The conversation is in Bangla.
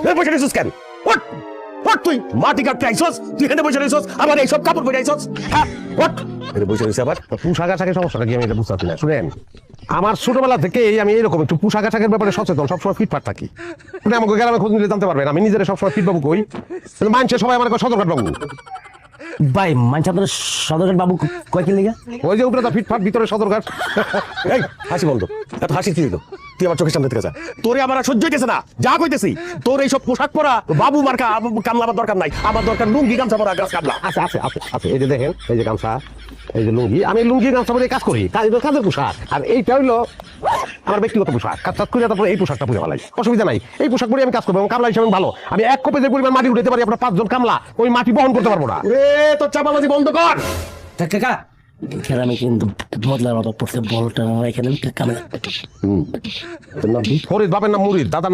এই বসে রেছিস কেন? ওঠ ওঠ, তুই মাটি কাটতে আইছস, তুই এখানে বসে রেছিস, আবার এইসব কাপড় পরে আইছস। হ্যাঁ ওঠ, এখানে বসে রয়েছে আবার পোশাক আশাকের সমস্যাটা কি আমি এটা বুঝতে পারছি না। শুনেন, আমার ছোটবেলা থেকেই আমি এরকম একটু পোশাক আশাকের ব্যাপারে সচেতন, সবসময় ফিটফাট থাকি। আপনি আমাকে গ্রামে খোঁজ নিলে জানতে পারবেন আমি নিজের সবসময় ফিট বাবু কই, মানুষের সবাই আমার সদরঘাট বাবু। ভাই মানছি আপনার সদরঘাট বাবু কয়েকদিন লিগা ওই যে উপরে ফিটফাট, ভিতরে সদরঘাট। এই হাসি বন্ধ, এত হাসি কি দিল? তুই আমার চোখের সামনে থেকে যা, তোরে আমার আর সহ্য হইতেছে না, যা কইতেছি। তোর এইসব পোশাক পরা বাবু মার্কা কামলা আমার দরকার নাই, আমার দরকার লুঙ্গি গামছা পরা কামলা। আছে আছে আছে আছে এই যে দেখেন, এই যে গামছা, এই যে লুঙ্গি, আমি লুঙ্গি গামছা পরে কাজ করি, কাজের পোশাক। আর এইটা হইলো আমার ব্যক্তিগত পোশাক, কাজ করে তারপরে এই পোশাকটা পরে ভালো, অসুবিধা নাই। এই পোশাক পরে আমি কাজ করবো এবং কামলা হিসাবে ভালো। আমি এক কপে যে পরিমাণ মাটি উঠাতে পারি, আপনার 5 জন কামলা ওই মাটি বহন করতে পারবো না। তোর চাপাবাজি বন্ধ কর। কাকা এখানে কিন্তু বদলার মতো পড়ছে বলটা এখানে কামে ফরিদ বাপের নাম মুরিদ, দাদা